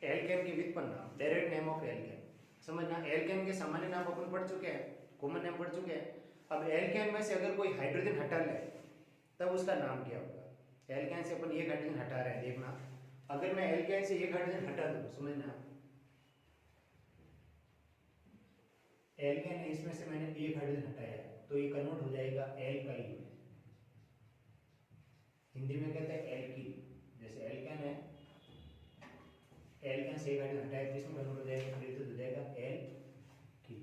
Alkene के व्युत्पन्न नाम, डायरेक्ट नेम ऑफ एल्केन। समझना, एल्केन के सामान्य नाम अपन पढ़ चुके हैं, कॉमन नेम पढ़ चुके हैं। अब एल्केन में से अगर कोई हाइड्रोजन हटा ले तब उसका नाम क्या होगा। एल्केन से अपन एक हाइड्रोजन हटा रहे हैं, देखना अगर मैं एल्केन से एक हाइड्रोजन हटा दूं, समझना एल्केन है, इसमें से मैंने एक हाइड्रोजन हटाया है तो ये कन्वर्ट हो जाएगा एल्काइल में। हिंदी में कहते हैं एल्किल। जैसे एल्केन है, एल्केन से एक हाइड्रोजन हटाया तो इसमें कन्वर्ट हो जाएगा, फिर हो जाएगा एल्किल।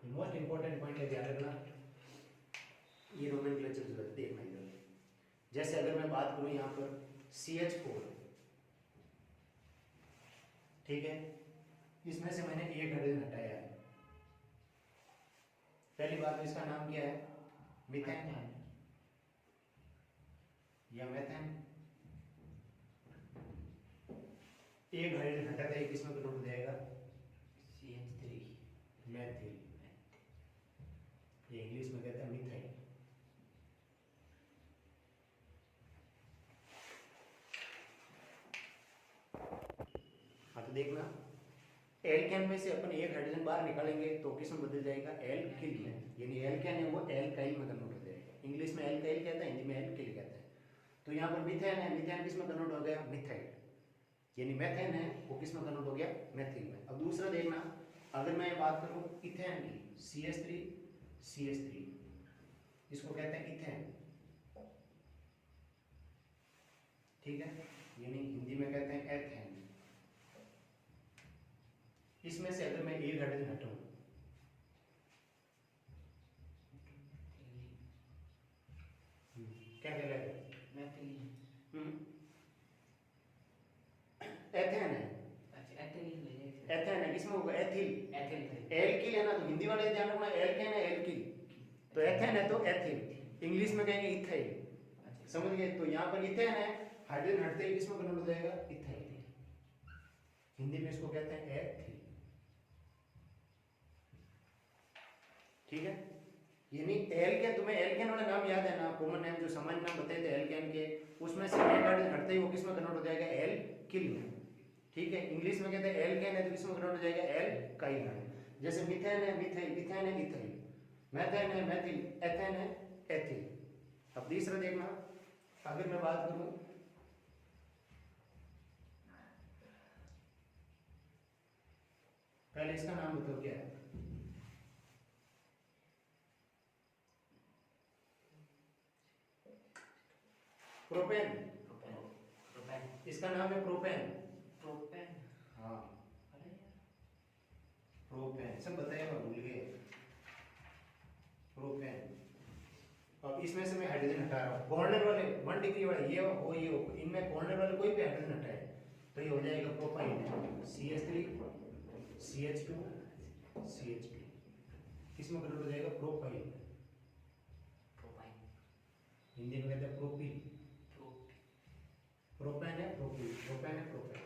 ये मोस्ट इंपॉर्टेंट पॉइंट है, ध्यान रखना। ये नोमेनक्लेचर जरूरत देखना इधर। जैसे अगर मैं बात करूं यहाँ पर CH4, ठीक है, इसमें से मैंने एक हाइड्रोजन हटाया है। पहली बात तो इसका नाम क्या है, मीथेन या मेथेन। एक हाइड्रोजन हटाते ही किसमें कन्वर्ट हो जाएगा, CH3 मेथिल। ये इंग्लिश में कहते हैं मिथाइल। हाँ तो देखना, एल्केन में से अपन एक हाइड्रोजन बाहर निकालेंगे तो किसमें बदल जाएगा, एल्किल में। यानी एल्केन है वो एल्काइल में कन्वर्ट हो जाएगा। इंग्लिश में एल्काइल कहते हैं, हिंदी में एल्किल कहते हैं। तो यहाँ पर मीथेन है, मीथेन किसमें कन्वर्ट हो गया, मिथाइल। यानी मेथेन है वो किसमें कन्वर्ट हो गया, मेथिल में। अब दूसरा देखना, अगर मैं बात करूं इथेन की, CH3 इसको कहते हैं इथेन, ठीक है, यानी हिंदी में कहते हैं एथेन। इसमें से अगर मैं एक हाइड्रोजन हटाऊं, क्या कहलाएगा, एथेन है। एथेन है, किसमें होगा, एथिल। एल्किल है ना, तो हिंदी वाले ध्यान रखना, एल्केन है एल्किल, तो एथेन है तो एथिल। इंग्लिश में कहेंगे इथाइल। समझ गए। तो यहाँ पर इथेन है, हाइड्रोजन हटते ही किसमें कन्वर्ट हो जाएगा, इथाइल। हिंदी में इसको कहते हैं एथिल, ठीक है। यानी एल्केन, तुम्हें एल्केन वाला नाम याद है ना, कॉमन नेम जो सामान्य नाम बताए थे एल्केन के, उसमें से एक हाइड्रोजन हटते ही वो किसमें कन्वर्ट हो जाएगा, एल्किल में, ठीक है। इंग्लिश में कहते हैं एल्केन है तो किसमें कन्वर्ट हो जाएगा, एल्काइल में। जैसे मिथेन है मिथाइल, इथेन है इथाइल, मेथेन है मेथिल, एथेन है एथिल। अब तीसरा देखना, अगर मैं बात करूं पहले इसका नाम बताओ क्या है, प्रोपेन। इसका नाम है प्रोपेन। हाँ प्रोपेन, सब बताया मैं भूल गए, प्रोपेन। अब इसमें से मैं हाइड्रोजन हटा रहा हूँ, कॉर्नर वाले 1 डिग्री वाले ये हो, इनमें कॉर्नर वाले कोई भी हाइड्रोजन हटाए तो ये हो जाएगा प्रोपाइन, CH3 CH2 CH2, किसमें कन्वर्ट हो जाएगा, प्रोपाइन। हिंदी में कहते हैं प्रोपीन। प्रोपेन है प्रोपीन, प्रोपेन है प्रोपेन।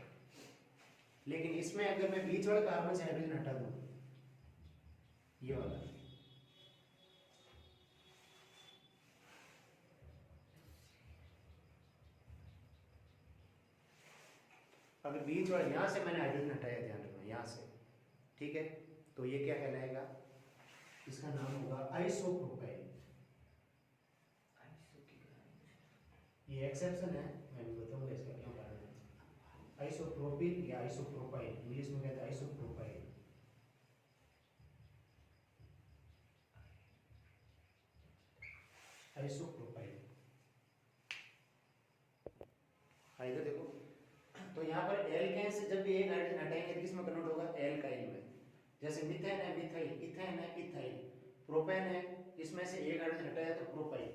लेकिन इसमें अगर मैं बीच वाले कार्बन से हाइड्रोजन हटा दूं, ये वाला, अगर बीच वाला यहां से मैंने हाइड्रोजन हटाया, ध्यान रखना यहां से, ठीक है, तो ये क्या कहलाएगा, इसका नाम होगा आइसोप्रोपाइल। ये एक्सेप्शन है, मैं बताऊंगा इसका क्या कारण है। आइसोप्रोपिल या आइसोप्रोपाइल, इंग्लिश में कहते हैं आइसोप्रोपाइल। आइसोप्रोपाइल इधर देखो, तो यहाँ पर एल्केन से जब भी एक हाइड्रोजन हटाएंगे तो किसमें कन्वर्ट होगा, एल्काइल में। जैसे मिथेन है मिथाइल, इथेन है इथाइल, प्रोपेन है, इसमें से एक हाइड्रोजन हटाया तो प्रोपाइल,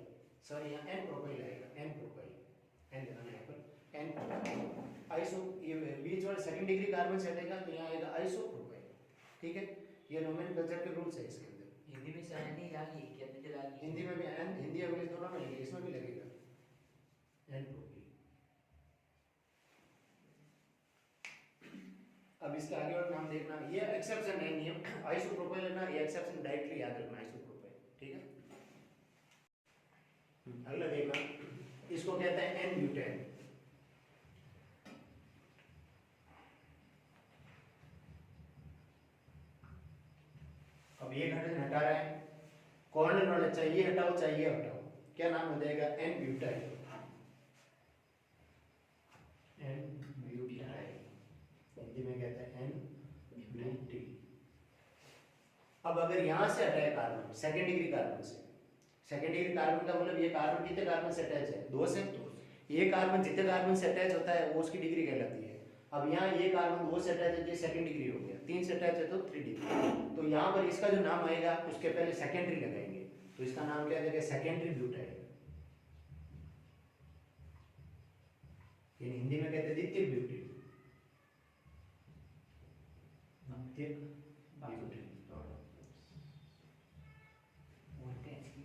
सॉरी यहाँ एन प्रोपाइल आएगा, एन प्रोपाइल, एन लगाना यहाँ पर, एन प्रोपाइल। आइसो, ये बीच वाले सेकंड डिग्री कार्बन से हटेगा तो यहाँ आएगा आइसोप्रोपाइल, ठीक है। ये नोमेनक्लेचर के रूल्स है इसके अंदर। हिंदी में से नहीं डाली क्या, नीचे डाली, हिंदी में भी एन, हिंदी इंग्लिश दोनों में लगेगा, इसमें भी लगेगा एन प्रोपाइल। अब इसके आगे वाला नाम देखना, ये एक्सेप्शन है, नियम आइसोप्रोपाइल है ना, ये एक्सेप्शन डायरेक्टली याद रखना, आइसोप्रोपाइल, ठीक है। अगला देखना, इसको कहते हैं एन ब्यूटेन। है, चाहिए हटाओ चाहिए हटाओ, क्या नाम हो जाएगा? N butyl. N butyl Hindi में कहते हैं एन ब्यूटी। अब अगर यहां से हटाए कार्बन सेकेंड डिग्री कार्बन से, सेकेंड डिग्री कार्बन का मतलब ये कार्बन कितने कार्बन से अटैच है? 2 से। ये कार्बन जितने कार्बन से अटैच होता है वो उसकी डिग्री कहलाती है। अब यहाँ ये कार्बन 2 से अटैच है, ये सेकंड डिग्री हो गया, 3 से अटैच है तो 3 डिग्री। तो यहाँ पर इसका जो नाम आएगा उसके पहले सेकेंडरी लगाएंगे, तो इसका नाम क्या आएगा? Secondary butyl. हिंदी में कहते हैं द्वितीय ब्यूटी।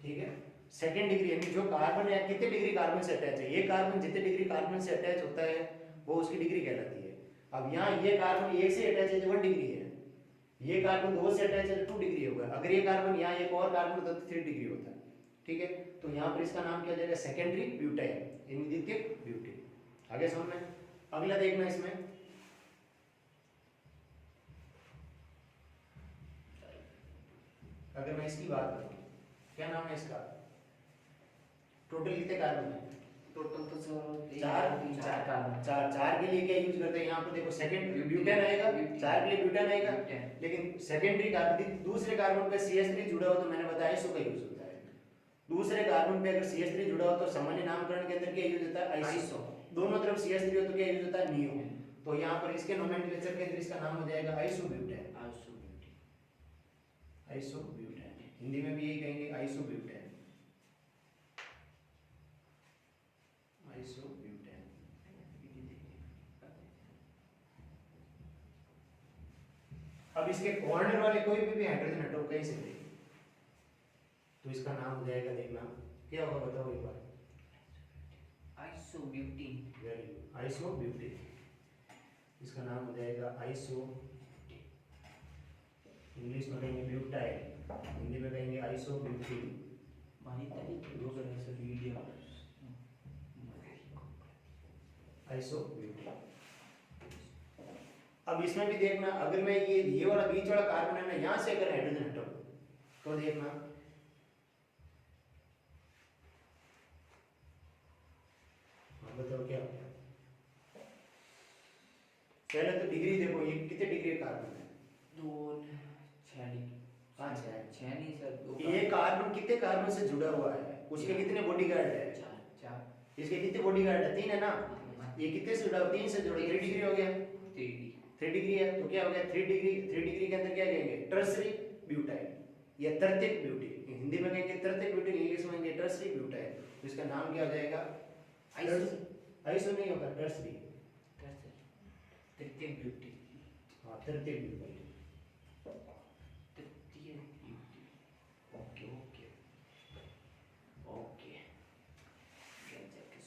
ठीक है, सेकेंड डिग्री यानी जो कार्बन है कितने डिग्री कार्बन से अटैच है, ये कार्बन जितने डिग्री कार्बन से अटैच होता है वो उसकी डिग्री कहलाती है। अब यहाँ ये कार्बन 1 से अटैच है तो 1 डिग्री है, ये कार्बन 2 से अटैच है तो 2 डिग्री होगा। अगर ये कार्बन यहाँ एक और कार्बन होता तो 3 डिग्री होता है। ठीक है, तो यहाँ पर इसका नाम क्या हो जाएगा? सेकेंडरी ब्यूटाइल यानी द्वितीय ब्यूटी। आगे समझ में? अगला देखना इसमें, अगर मैं इसकी बात करूं, क्या नाम है इसका? टोटल कितने कार्बन है? टोटल तो सर चार के लिए क्या यूज करते हैं यहाँ पर? देखो सेकंड ब्यूटेन आएगा, 4 के लिए ब्यूटेन आएगा, लेकिन सेकेंडरी कार्बन दूसरे कार्बन पे CH3 जुड़ा हो तो मैंने बताया आइसो का यूज होता है। दूसरे कार्बन पे अगर CH3 जुड़ा हो तो सामान्य नामकरण के अंदर क्या यूज होता है? आइसो। दोनों तरफ CH3 हो तो क्या यूज होता है? नियो। तो यहाँ पर इसके नोमेनक्लेचर के अंदर इसका नाम हो जाएगा आइसोब्यूटेन। आइसोब्यूटेन हिंदी में भी यही कहेंगे, आइसोब्यूटेन। आइसोब्यूटेन। अब इसके कॉर्नर वाले कोई भी हाइड्रोजन हटाओ कहीं से भी, तो इसका नाम हो जाएगा, देखना क्या होगा, बताओ एक बार। आइसोब्यूटीन। Very good, isobutane. इसका नाम हो जाएगा आइसो, इंग्लिश में कहेंगे ब्यूटाइल, हिंदी में कहेंगे आइसोब्यूटेन। आइसोब्यूटेन। अब इसमें भी देखना, अगर मैं ये वाला बीच वाला कार्बन है ना, यहां से अगर हाइड्रोजन हटाऊं तो देखना, बताओ क्या हो गया? पहले तो डिग्री देखो, ये कितने डिग्री कार्बन है? 6 नहीं सर, 2। ये कार्बन कितने कार्बन से जुड़ा हुआ है, उसके कितने बॉडीगार्ड है? 4। इसके कितने बॉडीगार्ड है? 3 है ना। ये कितने से जुड़ा? 3 से जुड़ा, 3 डिग्री हो गया। 3 डिग्री है तो क्या हो गया? 3 डिग्री के अंदर क्या कहेंगे? टर्सरी ब्यूटाइल या तृतीयक ब्यूटी। हिंदी में कहेंगे तृतीयक ब्यूटी, इंग्लिश में कहेंगे टर्सरी ब्यूटाइल। तो इसका नाम क्या हो जाएगा? आइसो नहीं होगा, टर्सरी। तृतीयक ब्यूटी। हाँ, तृतीयक ब्यूटी।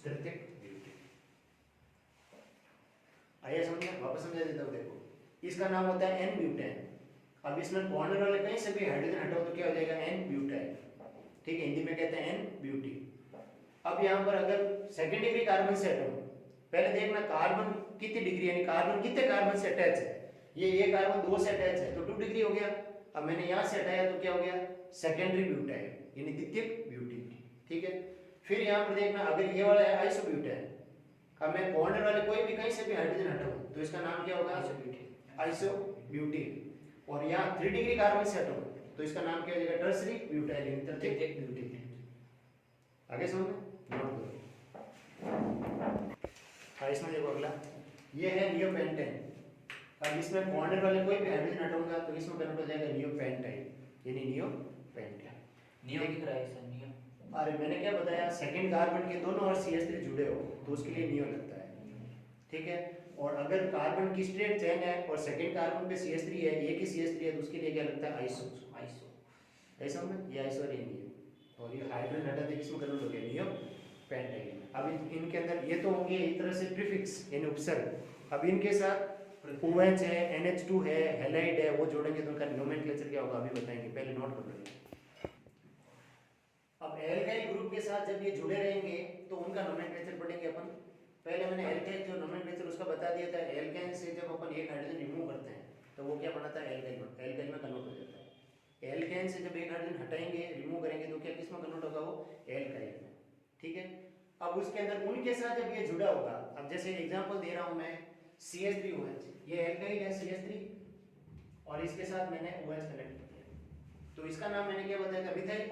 तृतीयक ब्यूटी। आइए समझिए, वापस समझा देता हूँ। देखो, इसका नाम होता है एन ब्यूटेन। अब इसमें कॉर्नर वाले कहीं से भी हाइड्रोजन हटाओ तो क्या हो जाएगा? N butyl. ठीक है, हिंदी में कहते हैं एन ब्यूटी। अब यहाँ पर अगर सेकेंड डिग्री कार्बन से हटाओ, पहले देखना कार्बन कितनी डिग्री, यानी कार्बन कितने कार्बन से अटैच है। ये कार्बन 2 से अटैच है तो 2 डिग्री हो गया। अब मैंने यहाँ से हटाया तो क्या हो गया? सेकेंडरी ब्यूटाइल यानी द्वितीयक ब्यूटी। ठीक है, फिर यहाँ पर देखना, अगर ये वाला है आइसोब्यूटेन, अब मैं कॉर्नर वाले कोई भी कहीं से भी हाइड्रोजन हटाऊं तो इसका नाम क्या होगा? आइसोब्यूटेन। और यहाँ 3 डिग्री कार्बन से हटाऊं तो इसका नाम क्या हो जाएगा? टर्सरी ब्यूटाइल यानी तृतीयक ब्यूटी। आगे समझ में? नोट करो। हाँ, इसमें देखो अगला, ये है नियोपेंटेन। अब इसमें कॉर्नर वाले कोई भी हाइड्रोजन हटाऊंगा तो इसमें कन्वर्ट हो जाएगा नियोपेंटाइल यानी नियोपेंटेन। नियो कितना है सर? नियो, अरे मैंने क्या बताया, सेकंड कार्बन के दोनों और CH3 जुड़े हो तो उसके लिए नियो लगता है। ठीक है, और अगर कार्बन की स्ट्रेट चेन है और सेकंड कार्बन पे CH3 है, एक ही CH3 है, तो उसके लिए क्या लगता है? आइसो। ऐसा में ये आइसो और ये नियो, और ये हाइड्रोजन हटा देके इसमें कन्वर्ट हो गया नियो पेंटाइल। अब इनके अंदर ये तो होंगे एक तरह से प्रीफिक्स यानी उपसर्ग। अब इनके साथ OH है, NH2 है, हैलाइड है, वो जोड़ेंगे तो उनका नोमेनक्लेचर क्या होगा अभी बताएंगे, पहले नोट कर लो। अब एल्काइल ग्रुप के साथ जब ये जुड़े रहेंगे तो उनका नोमेनक्लेचर पढ़ेंगे अपन। पहले मैंने एल्काइल जो नोमेनक्लेचर उसका बता दिया था। एल्काइन से जब अपन एक हाइड्रोजन रिमूव करते हैं तो वो क्या बनाता है? एल्काइल में कन्वर्ट हो जाता है। एल्केन से जब एक हाइड्रोजन हटाएंगे, रिमूव करेंगे, तो क्या किस में कन्वर्ट होगा वो? एल्काइल में। ठीक है, अब उसके अंदर उनके साथ जब ये जुड़ा होगा, अब जैसे एग्जांपल दे रहा हूं मैं, CH3OH, ये एल्काइल है CH3, और इसके साथ मैंने OH कनेक्ट किया, तो इसका नाम मैंने क्या बताया था? मिथाइल,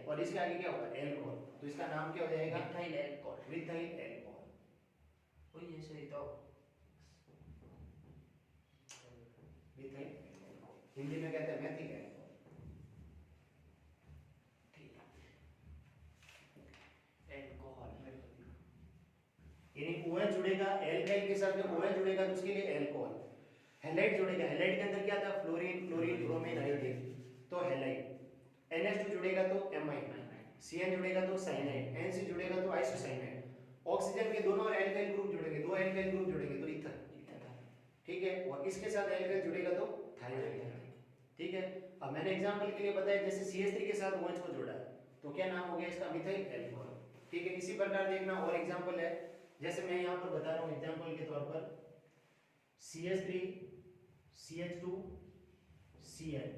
और इसके आगे क्या होगा? एल्कोहल, तो इसका नाम क्या हो जाएगा? Methyl alcohol. Methyl alcohol. वही ऐसे ही तो मिथाइल एल्कोहल, हिंदी में कहते हैं मेथिल एल्कोहल। ठीक है, एल्कोहल यानी OH जुड़ेगा एल्काइल के साथ, जब OH जुड़ेगा तो उसके लिए एल्कोहल। हैलाइड जुड़ेगा, हैलाइड के अंदर क्या था? फ्लोरीन, क्लोरीन, ब्रोमीन, आयोडीन, तो हैलाइड। NH2 जुड़ेगा तो एमाइड, CN जुड़ेगा तो साइनाइड, NC जुड़ेगा तो आइसोसाइनाइड। ऑक्सीजन के दोनों एल्काइल ग्रुप जुड़ेंगे, दो एल्काइल ग्रुप जुड़ेंगे तो ईथर। ठीक है, और इसके साथ एल्काइल जुड़ेगा तो थायराइड। ठीक है, अब मैंने एग्जांपल के लिए बताया, जैसे CH3 के साथ OH को जोड़ा तो क्या नाम हो गया इसका? Methyl alcohol. ठीक है, इसी प्रकार देखना और एग्जांपल है, जैसे मैं यहाँ पर बता रहा हूँ एग्जांपल के तौर पर, CH3 CH2 Cl,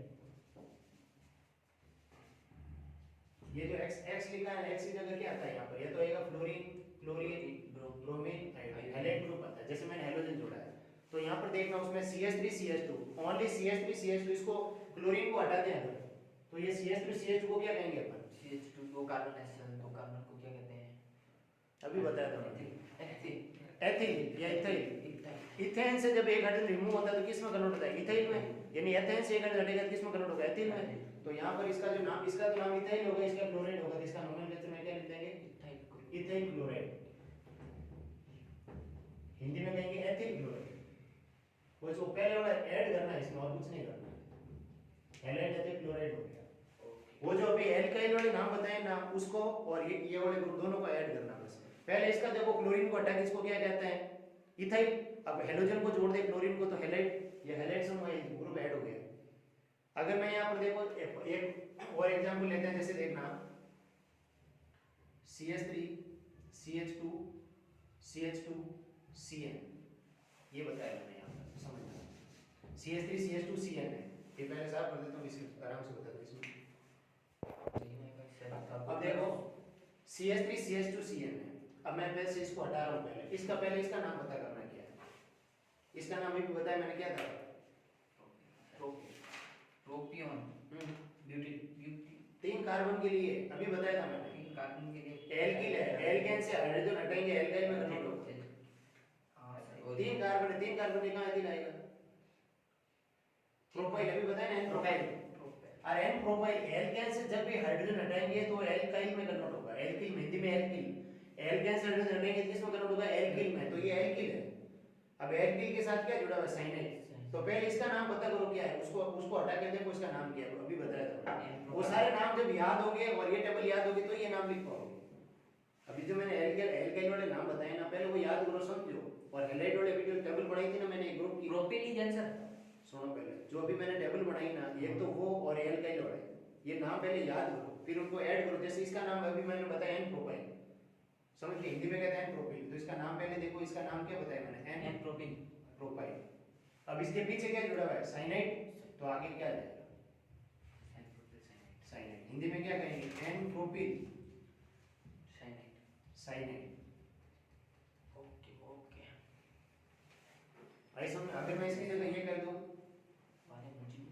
ये जो X लिखा है, X की जगह क्या आता है यहाँ पर? ये तो आएगा fluorine, chlorine, bromine, iodine, halide group आता है, जैसे मैंने हैलोजन जोड़ा है। तो यहाँ पर देखना, उसमें CH3 CH2, only CH3 CH2, इसको क्लोरीन को हटा दें अगर, तो ये CH3 CH2 को क्या कहेंगे अपन? CH2 दो कार्बन है, दो कार्बन को क्या कहते हैं? अभी बताया था मैंने, एथिल एथिल या इथाइल। इथेन से जब एक हाइड्रोजन रिमूव होता है तो किस में कन्वर्ट होता है? इथाइल में। यानी एथेन से एक हाइड्रोजन हटेगा तो किस में कन्वर्ट होगा? एथिल में। तो यहाँ पर इसका जो नाम, इसका तो नाम इथाइल होगा, इसका क्लोराइड होगा, तो इसका नोमेनक्लेचर में क्या लिख देंगे? Ethyl chloride. हिंदी में कहेंगे एथिल क्लोराइड। वो जो पहले वाला ऐड करना है इसमें, और कुछ नहीं करना। हैलाइड एथिल क्लोराइड हो गया। वो जो अभी एल्काइल वाले नाम बताए ना, उसको और ये वाले ग्रुप दोनों को ऐड करना बस। पहले इसका देखो, क्लोरीन को हटा के इसको क्या कहते हैं? इथाइल। अब हेलोजन को जोड़ दे क्लोरीन को तो हैलाइड, ये हैलाइड समूह ग्रुप ऐड हो गया। अगर मैं यहाँ पर देखो एक और एग्जांपल लेते हैं, जैसे देखना CH3 CH2 CH2 CN, ये बताया मैंने यहाँ पर, समझना। CH3 CH2 CN है, ये पहले साफ कर देता हूँ, इसे आराम से बता दो इसमें। अब देखो CH3 CH2 CN है, अब मैं पहले से इसको हटा रहा हूँ, पहले इसका नाम पता करना क्या है। इसका नाम भी बताया मैंने, क्या था? प्रोपियोन, ब्यूटी, तीन कार्बन के लिए अभी बताया था मैंने। तीन कार्बन के लिए एल्किल है, एल्केन से हाइड्रोजन हटाएंगे, एल्काइल में कन्वर्ट होगा। तीन कार्बन है, तीन कार्बन में कहाँ एथिल आएगा? प्रोपाइल, अभी बताया ना, एन प्रोपाइल। और एन प्रोपाइल, एल्केन से जब भी हाइड्रोजन हटाएंगे तो एल्काइल में कन्वर्ट होगा, एल्किल में, हिंदी में एल्किल। एल्केन से हाइड्रोजन हटाएंगे तो किसमें कन्वर्ट होगा? एल्किल में, तो ये एल्किल है। अब एल्किल के साथ क्या जुड़ा हुआ है? साइनाइड। तो पहले इसका नाम पता करो क्या है, उसको हटा के देखो इसका नाम क्या है, अभी बताया था। वो सारे नाम जब याद होंगे और ये टेबल याद होगी तो ये नाम लिख पाओगे। अभी जो मैंने एल्काइल वाले नाम बताए ना, पहले वो याद करो, समझो। और हैलाइड वाले अभी जो टेबल बनाई थी ना मैंने ग्रुप की, प्रोपिलीन सर, सुनो पहले, जो अभी मैंने टेबल बनाई ना, एक तो वो और एल्काइल वाले, ये नाम पहले याद करो, फिर उनको ऐड करो। जैसे इसका नाम अभी मैंने बताया एन प्रोपाइल, समझ गए? हिंदी में कहते हैं एन प्रोपिल, तो इसका नाम पहले देखो, इसका नाम क्या बताया मैंने? N propyne propyl. अब इसके पीछे क्या जुड़ा हुआ है? साइनाइड, तो आगे क्या आ जाएगा? साइनाइड। हिंदी में क्या कहेंगे? N propyl cyanide. Okay okay, भाई समझ? अगर मैं इसकी जगह ये कर दूं, माने मुझे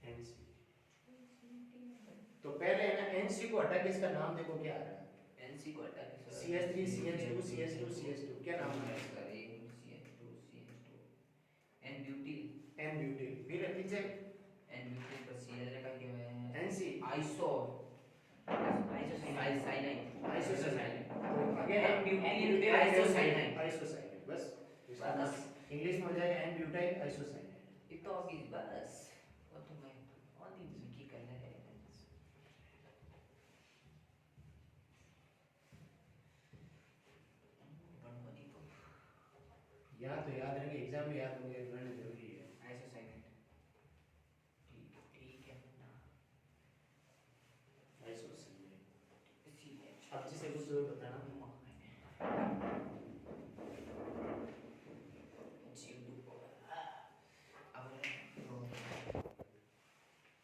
एनसी, तो पहले है ना एनसी को हटा के इसका नाम देखो क्या आ रहा है? एनसी को हटा के CH3 CH2 CH2 CH2, क्या नाम है इसका? N butyl, n butyl. फिर पीछे एन ब्यूटिल पर सीएल लगा के है एनसी, आइसो आइसोसाइनाइड, आइसोसाइनाइड। तो आगे एन ब्यूटिल आइसोसाइनाइड, आइसोसाइनाइड, बस इसका नाम इंग्लिश में हो जाएगा एन ब्यूटाइल आइसोसाइनाइड। ये तो अभी बस वो तो मैं और दिन की करना है। बनबनी तो याद तो याद रहेंगे, एग्जाम में याद होंगे, रहना जरूरी है। आइसोसाइनाइड, ठीक है ना?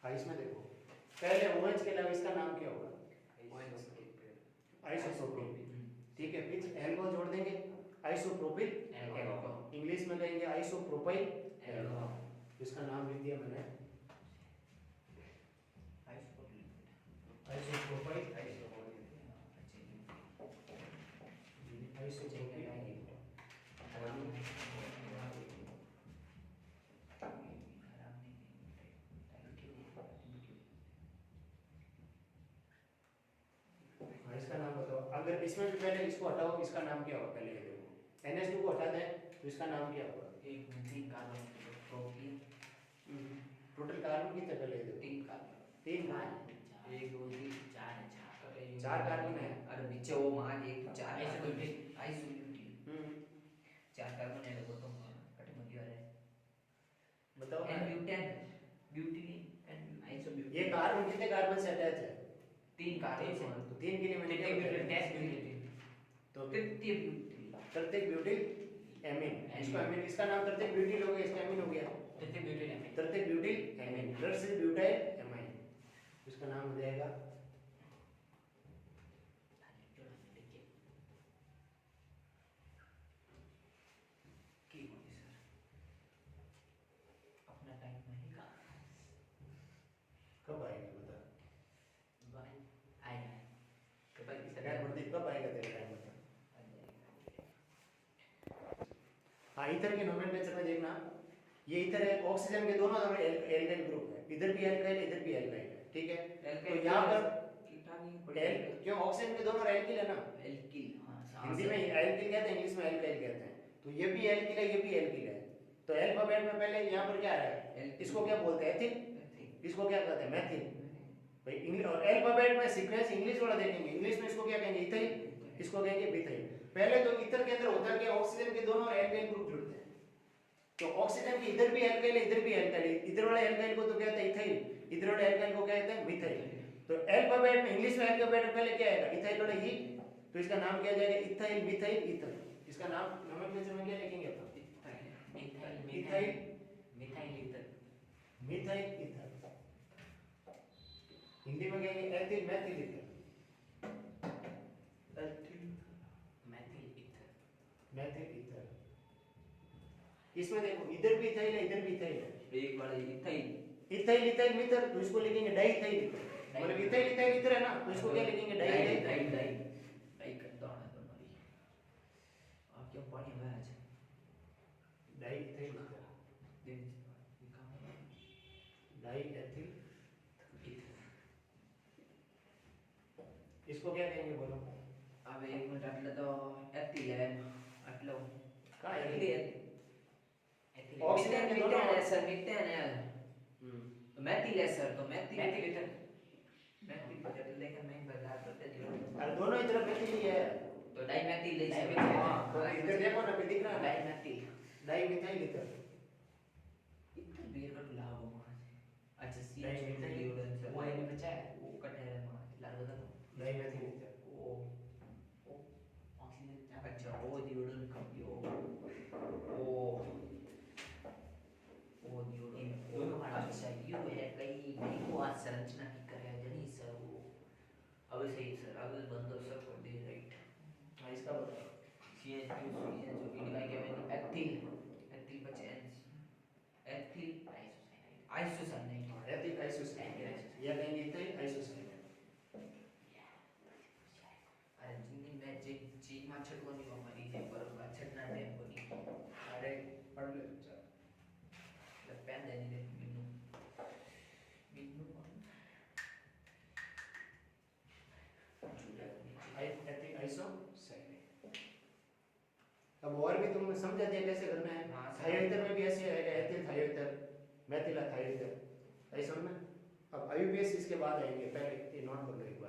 हाँ इसमें देखो पहले OH के अलावा इसका नाम क्या होगा? आइसोप्रोपिल। ठीक है, फिर एल को जोड़ देंगे आइसोप्रोपिल एल्कोहल। इंग्लिश में कहेंगे आइसोप्रोपाइल एल्कोहल। इसका नाम लिख दिया मैंने आइसोप्रोपाइल इसका नाम बताओ। अगर इसमें भी पहले इसको हटाओ, इसका नाम क्या होगा पहले ये देखो। NH2 को हटा दें तो इसका नाम क्या होगा? टोटल कार्बन कितने पहले ये देखो? 3 चार कार्बन है। अरे नीचे वो वहाँ एक तो चार आइसोब्यूटिल चार कार्बन है वो तो कटे मध्य वाला है। बताओ and butane butene and isobutyl ये कार्बन कितने कार्बन से अटैच है? 3 कार्बन से तो 3 के लिए मैंने क्या बताया? तो तृतीय ब्यूटिल तृतीयक ब्यूटिल एमीन। इसको एमीन, इसका नाम तृतीयक ब्यूटिल हो गया, इसका एमीन हो गया तृतीयक ब्यूटिल एमीन। ब्लड से ब्यूटाइल एमाइन, इसका नाम हो जाएगा कब आएगा बता? क्या प्रदीप कब आएगा तेरा टाइम बता? हाँ ईथर के नोमेनक्लेचर में देखना, ये ईथर है, ऑक्सीजन के दोनों तरफ एल्काइल ग्रुप है, इधर भी एल्काइल है इधर भी एल्काइल है। ठीक है, तो यहाँ पर क्यों ऑक्सीजन के दोनों एल्किल है ना, हिंदी में एल्किल कहते हैं, इंग्लिश में एल्काइल कहते हैं। तो ये भी एल्किल है ये भी एल्किल है। तो अल्फाबेट में पहले यहाँ पर क्या है, इसको क्या बोलते हैं? एथिल। इसको क्या कहते हैं? मेथिल। भाई इंग्लिश और अल्फाबेट में सीक्वेंस इंग्लिश वाला देखेंगे, इंग्लिश में इसको क्या कहेंगे? इथाइल, इसको कहेंगे मिथाइल। पहले तो ईथर के अंदर होता है कि ऑक्सीजन के दोनों एल्काइल ग्रुप जुड़ते हैं, तो ऑक्सीजन के इधर भी एल्काइल है इधर भी एल्काइल है, इधर वाले एल्काइल को तो कहते हैं इथाइल, इधर वाले एल्काइल को कहते हैं मिथाइल। तो अल्फाबेट में इंग्लिश में अल्फाबेट में पहले क्या आएगा? इथाइल वाला ई, तो इसका नाम क्या जाएगा? Ethyl methyl ether. इसका नाम नोमेनक्लेचर में क्या लिखेंगे अपन? Ethyl methyl ether. हिंदी में कहेंगे ethyl methyl ether. Methyl ether. इसमें देखो इधर भी इथाइल है इधर भी इथाइल है, एक वाला इथाइल इथाइल मिथर, तो इसको लिखेंगे डाइथाइल ईथर। मतलब इथाइल इथर है ना, तो इसको क्या लिखेंगे? डाइथाइल। डाई कर दो ना तुम्हारी आप क्यों पानी में आज डाइथाइल ईथर, डाइएथिल। इसको क्या कहेंगे बोलो? अब एक मिनट आटले तो एथिल है आटलो का है एथिल ऑक्सीजन के दोनों है सर मिथेन है तो मेथिल है सर, तो मेथिल इथर मेथिल पर जब लेकर मैं बता करते दियो अरे दोनों ही तरफ मेथिल ही है, तो डाइमेथिल ले सर। हां तो इधर देखो ना पे दिख रहा है डाइमेथिल डाइमिथाइल ईथर। इतना बेर का लागो मां अच्छा सी डाइमेथिल यूडन सर वो है बच्चा है वो कटे है मां लाल बता दो डाइमेथिल ईथर। ओ ऑक्सीजन अच्छा वो यूडन कपियो ओ यूडन दोनों अच्छा यू है कई मेरी को आज संरचना की करे जनी सर वो अब सही सर अब बंदो सब कर दे राइट। हां इसका बताओ। CH2 जो इनका क्या है एथिल बचेंस एथिल आइसोसाइनाइड हां एथिल आइसोसाइनाइड या कहेंगे इथाइल आइसोसाइनाइड। अरे जिंदगी में जी मां छटवानी हमारी है पर छटना है कोनी अरे पढ़ ले चल द पेन देनी दे मिन्नू एथिल आइसोसाइनाइड। अब और भी तुम समझा दिया कैसे करना है? हाँ, थायोईथर में भी ऐसे आएगा एथिल थायोईथर मेथिल थायोईथर, ऐसा समझना। अब IUPAC इसके बाद आएंगे, पहले ये नोट कर लो एक बार।